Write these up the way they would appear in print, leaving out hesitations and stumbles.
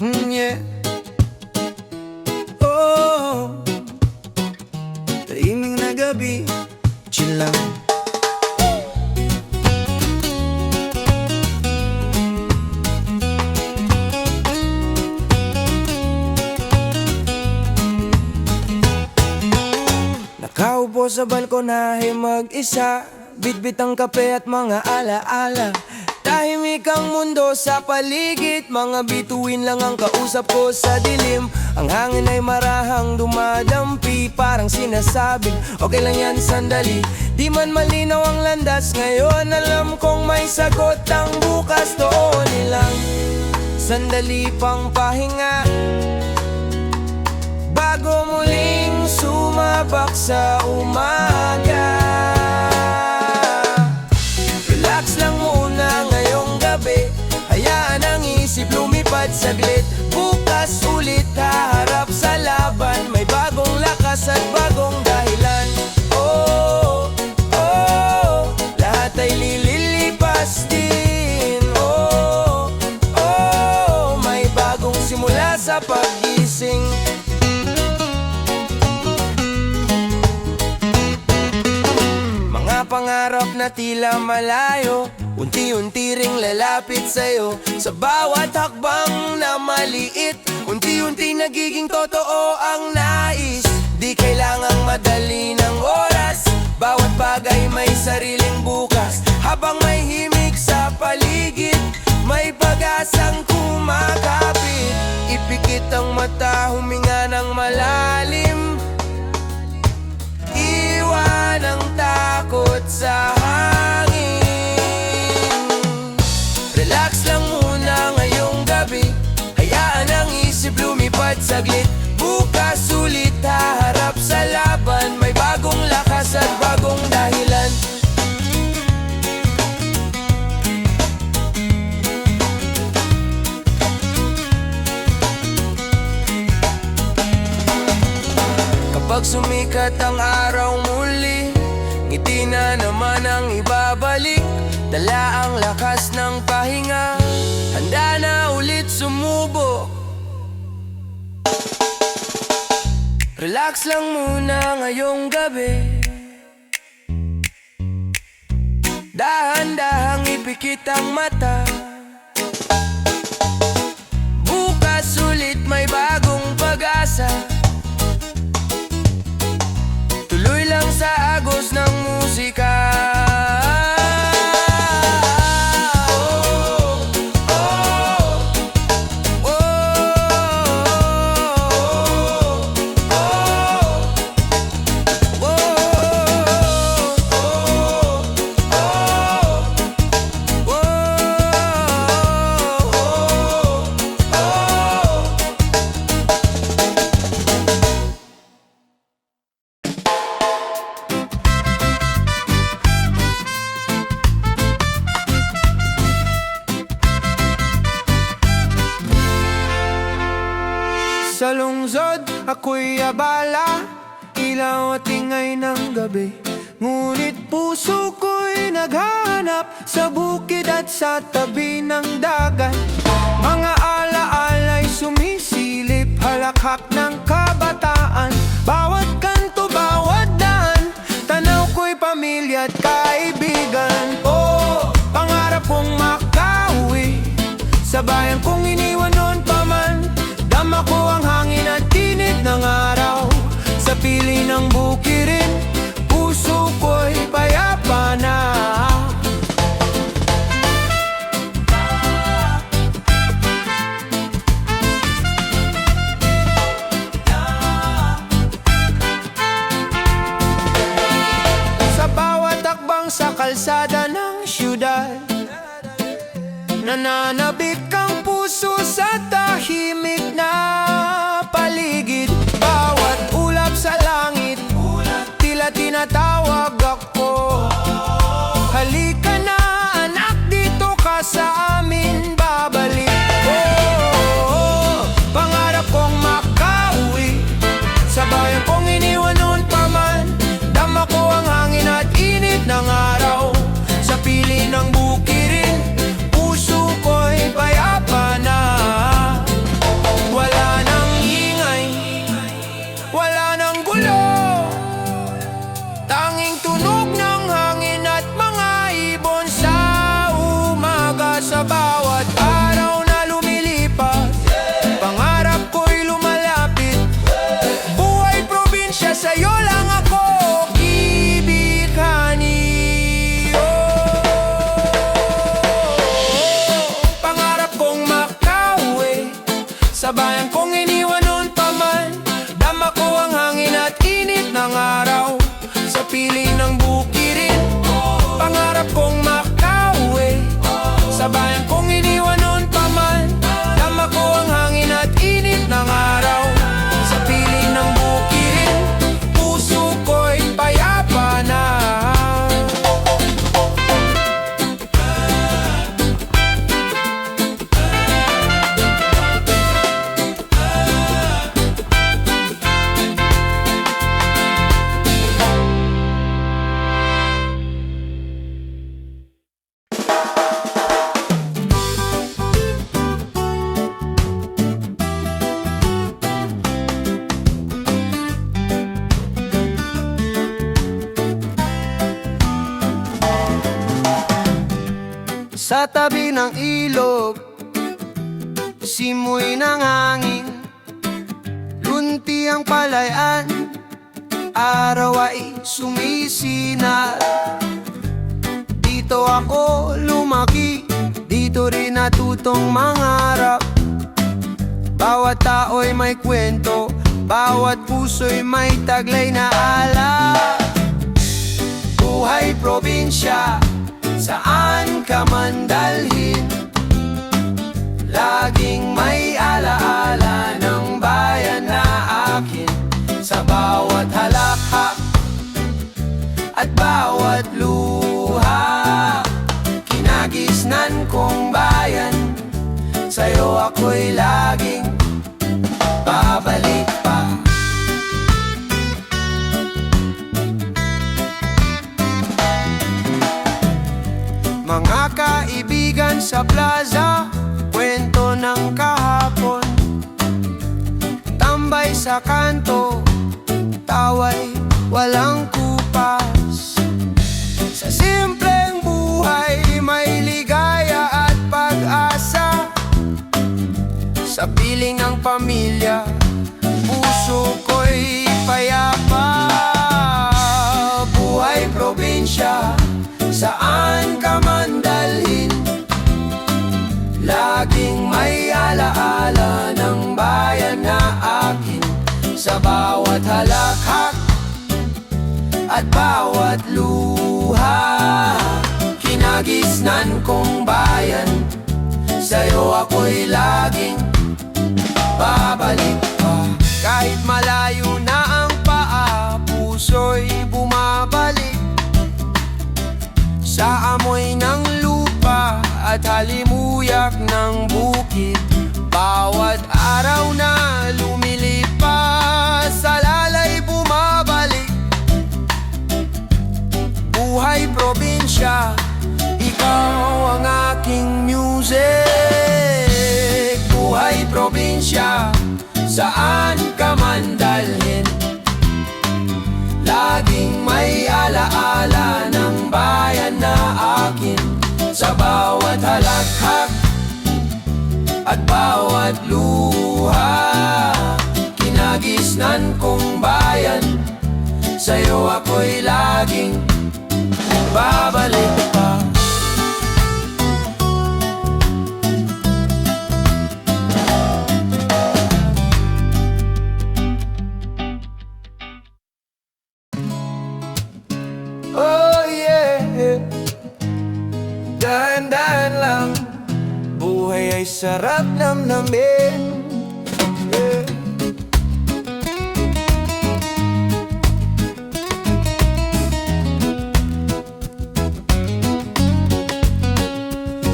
Yeah. Oh, tahimik na gabi, chill lang. Nakaupo sa balkonahe mag-isa, bitbit ang kape at mga alaala. Tahimik ang mundo sa paligid, mga bituin lang ang kausap ko sa dilim. Ang hangin ay marahang dumadampi, parang sinasabing okay lang yan sandali. Di man malinaw ang landas ngayon, alam kong may sagot ang bukas. Doon nilang sandali pang pahinga bago muling sumabak sa umaga. Relax lang muna ngayong gabi, hayaan ang isip lumipad saglit. Bukas ulit haharap sa laban, may bagong lakas at bagong dahilan. Oh, oh, lahat ay lililipas din. Oh, oh, may bagong simula sa paggising. Pangarap na tila malayo, unti-unti ring lalapit sa'yo. Sa bawat hakbang na maliit, unti-unti nagiging totoo ang nais. Di kailangang madali ng oras, bawat bagay may sariling bukas. Habang may himig sa paligid, may pag-asang kumakapit. Ipikit ang mata, huminga ng malalim, iwan ang takot sa hangin. Relax lang muna ngayong gabi, hayaan ang isip lumipad saglit. Bukas ulit haharap sa laban, may bagong lakas at bagong dahilan. Kapag sumikat ang araw muli, ngiti na naman ang ibabalik. Dala ang lakas ng pahinga, handa na ulit sumubok. Relax lang muna ngayong gabi, dahan-dahang ipikit ang mata. Bukas ulit may bagong pag-asa, tuloy lang sa agos ng musika. Sa lungsod, ako'y abala, ilaw at ingay ng gabi. Ngunit puso ko'y naghahanap sa bukid at sa tabi ng dagat. Mga alaala'y sumisilip, halakhak ng kabataan. Bawat kanto, bawat daan, tanaw ko'y pamilya at kaibigan. Oh, pangarap kong makauwi sa bayan kong iniwan noon pa man. Dama ko ang hangin at init ng araw, sa piling ng bukirin, puso ko'y payapa na. Sa bawat akbang sa kalsada ng syudad, nananabik ang puso sa tahimik na paligid. Bawat ulap sa langit, tila tinatawag ako. Halika na anak, dito ka sa amin babalik. Oh, pangarap kong makauwi sa bayan kong iniwan noon pa man. Dama ko ang hangin at init ng araw, sa pili ng bukirin, puso ko'y payapa na. sa bawat araw na lumilipas. Pangarap ko'y lumalapit. Buhay probinsya, sa'yo lang ako ibigani. Pangarap kong makauwi sa bayan kong iniwan noon pa man. Dama ko ang hangin at init ng araw sa piling ng bukirin. Pangarap kong makauwi sa bayan kong iniwan noon pa man. Dama ko ang hangin at init ng araw sa piling ng bukirin. Puso ko'y payapa na. Sa tabi ng ilog, simoy ng hangin, lunti ang palayan, araw ay sumisinal. Dito ako lumaki, dito rin natutong mangarap. Bawat tao'y may kwento, bawat puso'y may taglay na alak. Buhay probinsya, saan ka man dalhin, laging may alaala ng bayan na akin. Sa bawat halakhak at bawat luha, kinagisnan kong bayan, sa'yo ako'y laging babalik pa. Mga kaibigan sa plaza, kwento ng kahapon, tambay sa kanto, tawa'y walang kupas. Sa simpleng buhay may ligaya at pag-asa. Sa piling ng pamilya, puso ko'y payapa. Buhay probinsya, saan ka man dalhin, laging may alaala ng bayan na akin. Sa bawat halakhak at bawat luha, kinagisnan kong bayan, sa'yo ako'y laging babalik pa. Kahit malayo na ang paa, puso'y bumabalik sa amoy ng lupa at halimuyak ng bukid. Bawat araw na lumilipas, sa lalay bumabalik. Buhay probinsya, ikaw ang aking music. Buhay probinsya, saan ka man dalhin, laging may alaala ng bayan na akin. Sa bawat halakhak at bawat luha, kinagisnan kong bayan, sa'yo ako'y laging babalik pa. Oh yeah, dahan-dahan lang, buhay ay sarap namnamin. Yeah.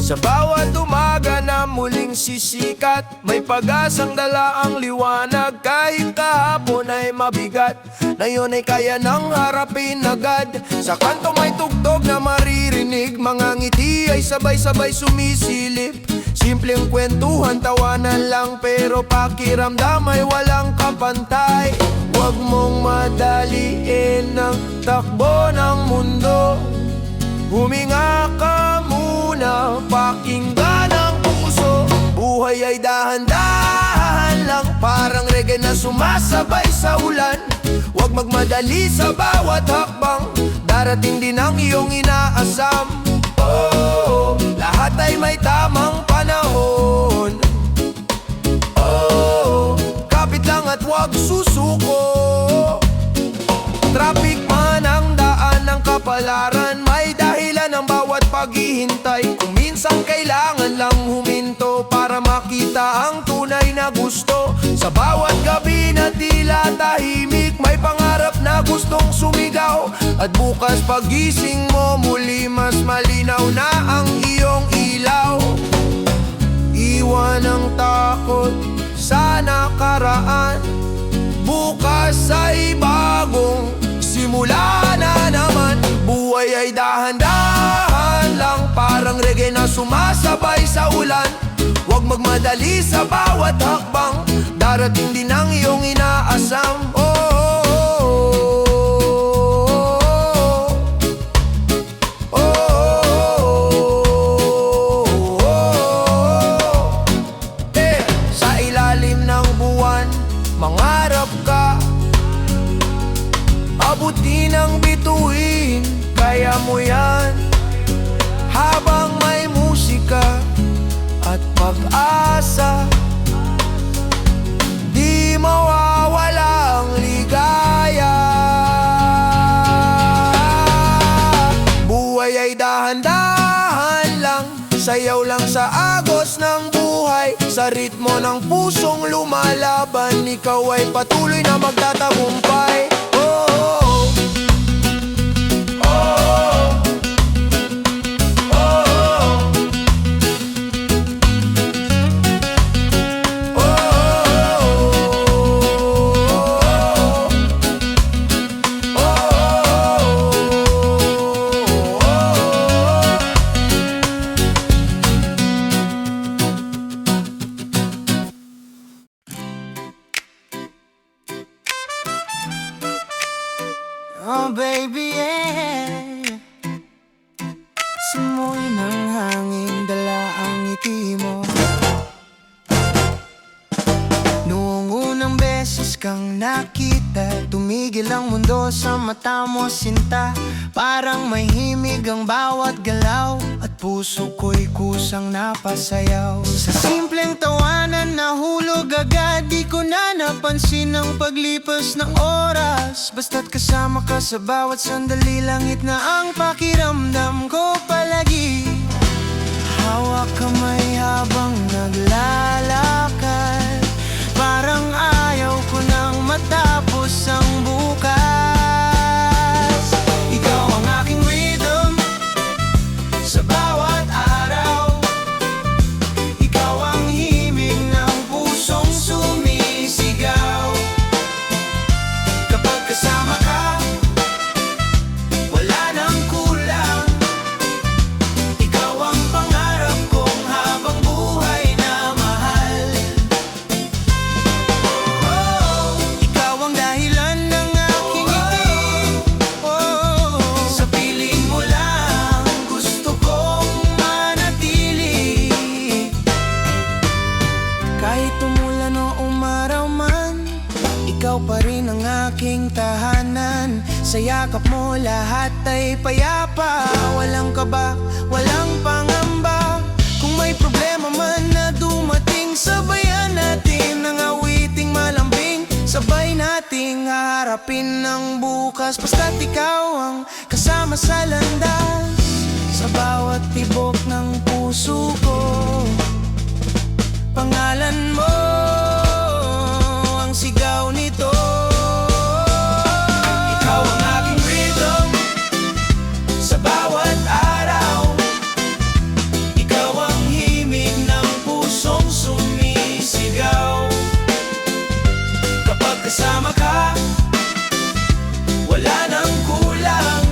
Sa bawat umaga na muling sisikat, may pag-asang dala ang liwanag. Kahit kahapon ay mabigat, ngayon ay kaya nang harapin agad. Sa kanto may tugtog na maririnig, mga ngiti ay sabay-sabay sumisilip. Simpleng kwentuhan, tawanan lang, pero pakiramdam ay walang kapantay. Huwag mong madaliin ang takbo ng mundo, huminga ka muna, pakinggan sumasabay sa ulan. Huwag magmadali sa bawat hakbang, darating din ang iyong inaasam. Oh, lahat ay may tamang panahon. Oh, kapit lang at huwag susuko. Traffic man ang daan ng kapalaran, may dahilan ang bawat paghihintay. Kung minsan kailangan lang huminto para makita ang tunay na gusto. Sa bawat gabi na tila tahimik, may pangarap na gustong sumigaw. At bukas pagising mo muli, mas malinaw na ang iyong ilaw. Iwan ang takot sa nakaraan, bukas ay bagong simula na naman. Buhay ay dahan-dahan lang, parang reggae na sumasabay sa ulan. Huwag magmadali sa bawat hakbang, darating din ang iyong inaasam. Oh, oh, oh, oh, oh. Sa ilalim ng buwan, mangarap ka, abutin ang bituin, kaya mo yan. Habang may musika at pag-asa, di mawawala ang ligaya. Buhay ay dahan-dahan lang, sayaw lang sa agos ng buhay. Sa ritmo ng pusong lumalaban, ikaw ay patuloy na magtatagumpay. Oh, oh, oh. Oh baby, yeah. Simoy ng hangin, dala ang ngiti mo. Noong unang beses kang nakita, tumigil ang mundo sa mata mo, sinta. Parang may himig ang bawat galaw, at puso ko'y kusang napasayaw. Sa simpleng tawanan nahulog agad, di ko na napansin ang paglipas ng oras. Basta't kasama ka sa bawat sandali, langit na ang pakiramdam ko palagi. Hawak kamay habang naglalakad, parang ayaw ko nang matapos ang bukas. Ikaw ang aking rhythm sa bawat araw, ikaw ang himig ng pusong sumisigaw. Kapag kasama ka, wala nang kulang. Ikaw ang pangarap kong habang buhay na mahal. Oh, ikaw ang dahilan ng aking ngiti. Oh, sa piling mo lang gusto kong manatili. Kahit umulan o umaraw man, ikaw pa rin ang aking tahanan. Sa yakap mo lahat ay payapa, walang kaba, walang pangamba. Kung may problema man na dumating, sabayan natin ang awiting malambing. Sabay nating haharapin ang bukas, basta't ikaw ang kasama sa landas. Sa bawat tibok ng puso ko, pangalan mo ang sigaw nito. Ikaw ang aking rhythm sa bawat araw, ikaw ang himig ng pusong sumisigaw. Kapag kasama ka, wala nang kulang.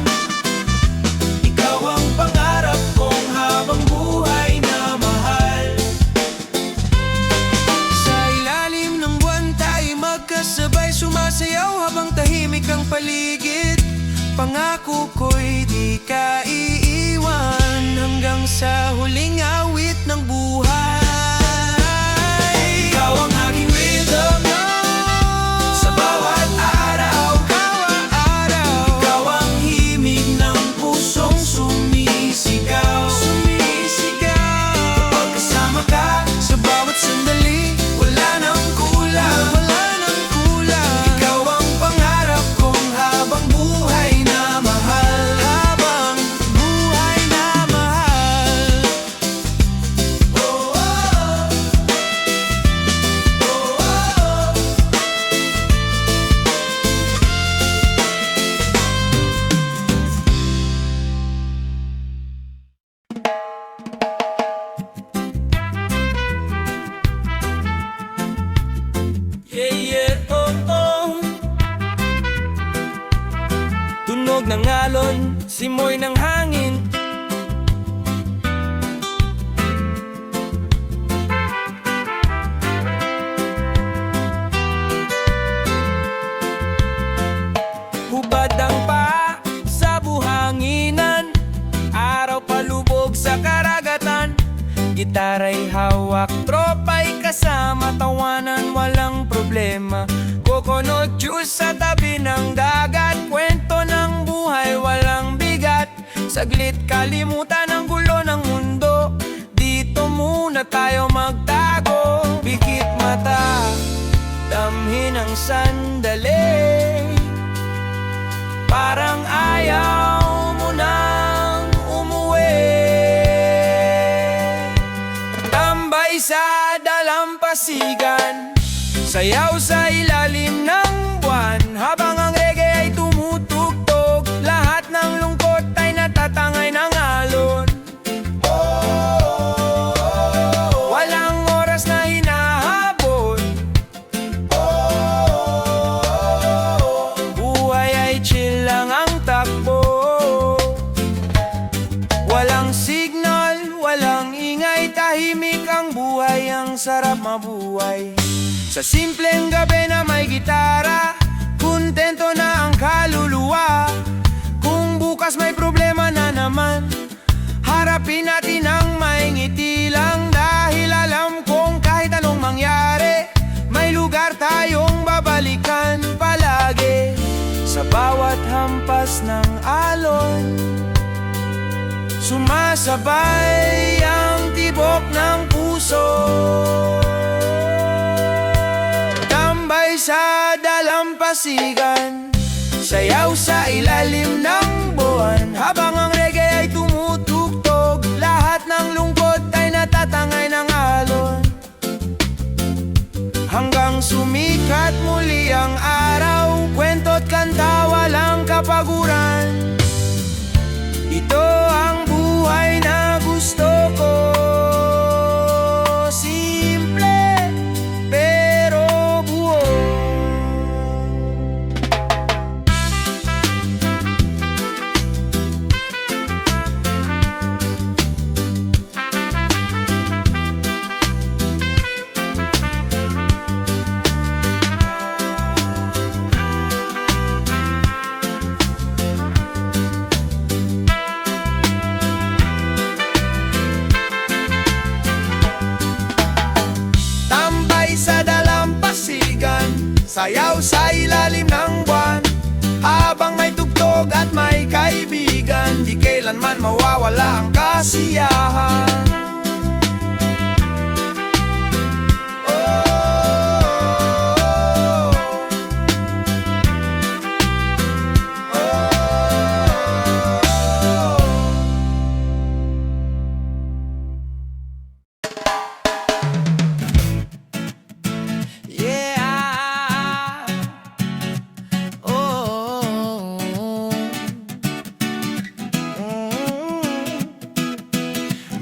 Ikaw ang pangarap kong habang buhay na mahal. Sa ilalim ng buwan tayo magkasabay, sumasayaw habang tahimik ang paligid. Pangako ko'y di ka iiwan hanggang sa huling awit ng buhay. Ikaw ang aking rhythm ng alon, simoy ng hangin. Hubad ang paa sa buhanginan, araw palubog sa karagatan. Gitara'y hawak, tropa'y kasama, tawanan walang problema. Coconut juice sa tabi ng dagat, kwento ng buhay walang bigat. Saglit kalimutan ang gulo ng mundo, dito muna tayo magtago. Pikit mata, damhin ang sandali, parang ayaw mo nang umuwi. Tambay sa dalampasigan, sayaw sa ilalim ng buwan, habang ang reggae ay tumutugtog, lahat ng lungkot ay natatangay ng alon. Walang oras na hinahabol, buhay ay chill lang ang takbo. Walang signal, walang ingay, tahimik ang buhay, ang sarap mabuhay. Sa simpleng gabi na may gitara, kontento na ang kaluluwa. Kung bukas may problema na naman, harapin natin ang may ngiti lang. Dahil alam kong kahit anong mangyari, may lugar tayong babalikan palagi. Sa bawat hampas ng alon, sumasabay ang tibok ng puso. Tambay sa dalampasigan, sayaw sa ilalim ng buwan, habang ang reggae ay tumutugtog, lahat ng lungkot ay natatangay ng alon. Hanggang sumikat muli ang araw, kwento't kanta walang kapaguran. Ito ang buhay na gusto ko, simple pero buo. Sayaw sa ilalim ng buwan, habang may tugtog at may kaibigan, di kailanman mawawala ang kasiyahan.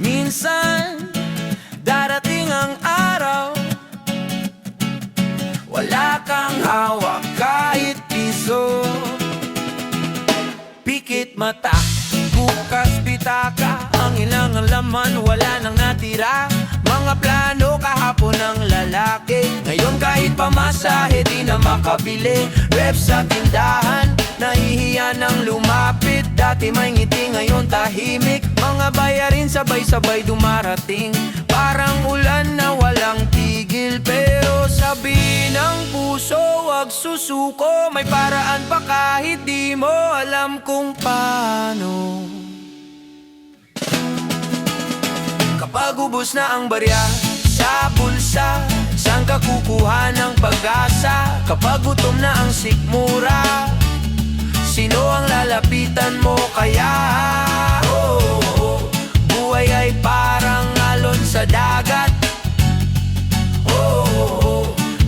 Minsan, darating ang araw, wala kang hawak kahit piso. Pikit mata, bukas pitaka, ang ilang laman wala nang natira. Mga plano kahapon ng lalaki, ngayon kahit pamasahe di na makabili. Rep sa tindahan, nahihiya nang lumapit. Dati may ngiti, ngayon tahimik. Mga bayarin sabay-sabay dumarating, parang ulan na walang tigil. Pero sabi ng puso, wag susuko, may paraan pa kahit di mo alam kung paano. Kapag ubos na ang barya sa bulsa, saan ka kukuha ng pag-asa? Kapag gutom na ang sikmura, sino ang lalapitan mo kaya? Buhay ay parang alon sa dagat.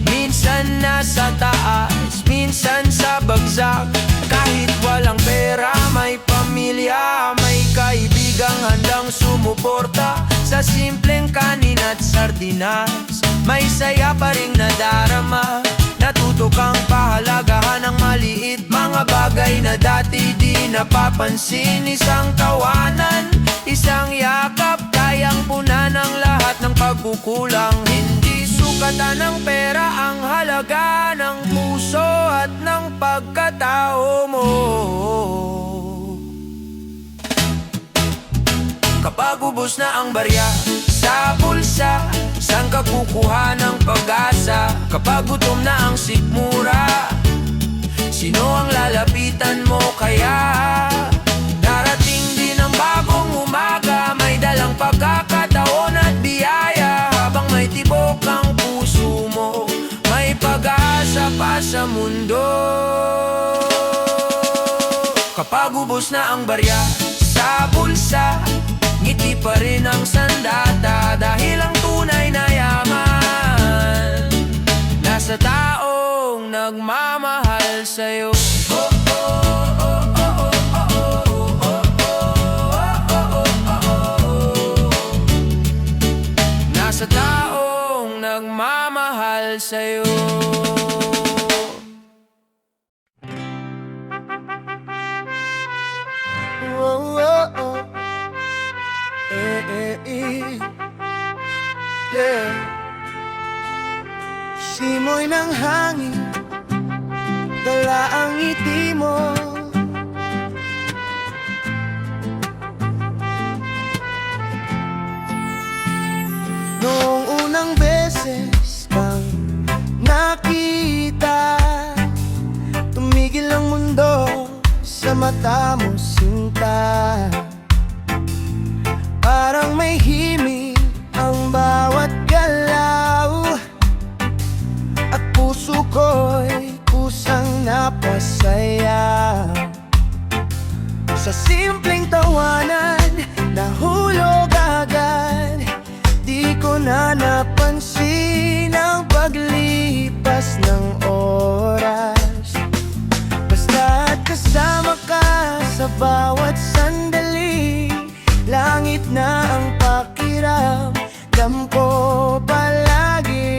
Minsan nasa taas, minsan sa bagsak. Kahit walang pera, may pamilya, may kaibigang handang sumuporta. Sa simpleng kanin at sardinas, may saya pa ring nadarama, na Natuto kang pahalagahan ng maliit mga bagay na dati di napapansin. Isang tawanan, isang yakap, kayang punan ng lahat ng pagkukulang. Hindi sukatan ng pera ang halaga ng puso at ng pagkatao mo. Kapag ubos na ang barya sa bulsa, saan ka kukuha ng pag-asa? Kapag gutom na ang sikmura, sino ang lalapitan mo kaya? Darating din ang bagong umaga, may dalang pagkakataon at biyaya. Habang may tibok ang puso mo, may pag-asa pa sa mundo. Kapag ubos na ang barya sa bulsa, ngiti pa rin ang sandata, dahil ang tunay na yaman nasa taong nagmamahal sa'yo. Nasa taong nagmamahal sa'yo. Yeah. Simoy ng hangin, dala ang ngiti mo. Noong unang beses kang nakita, tumigil ang mundo sa mata mo, sinta. Parang may himig ang bawat galaw, at puso ko'y kusang napasaya. Sa simpleng tawanan, nahulog agad. Di ko na napansin ang paglipas ng oras. Basta't kasama ka sa bawat sandali, langit na ang pakiramdam ko palagi.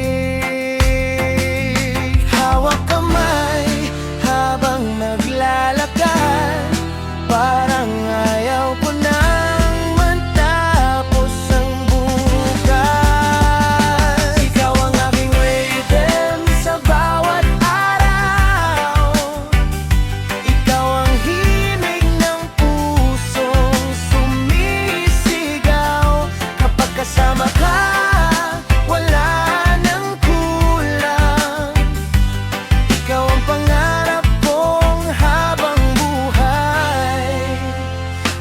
Hawak kamay habang naglalakad, parang ayaw ko nang matapos ang bukas. Ikaw ang aking rhythm sa bawat araw, ikaw ang himig ng pusong sumisigaw. Kapag kasama ka, wala nang kulang. Ikaw ang pangarap kong habang buhay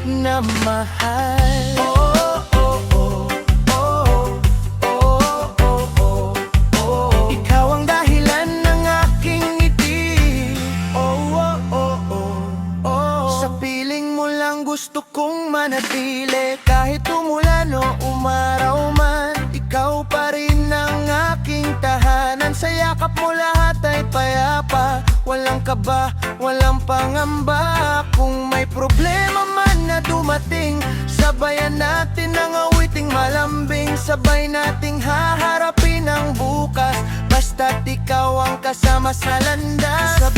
na mahal. Oh, oh, oh, oh, oh, oh, oh, oh. Ikaw ang dahilan ng aking ngiti. Oh, oh, oh, oh, oh. Sa piling mo lang gusto kong manatili, kahit umulan o umaraw man, ikaw pa rin ang aking tahanan. Sa yakap mo lahat ay payapa, walang kaba, walang pangamba. Kung may problema man na dumating, sabayan natin ang awiting malambing. Sabay nating haharapin ang bukas, basta't ikaw ang kasama sa landas. Sa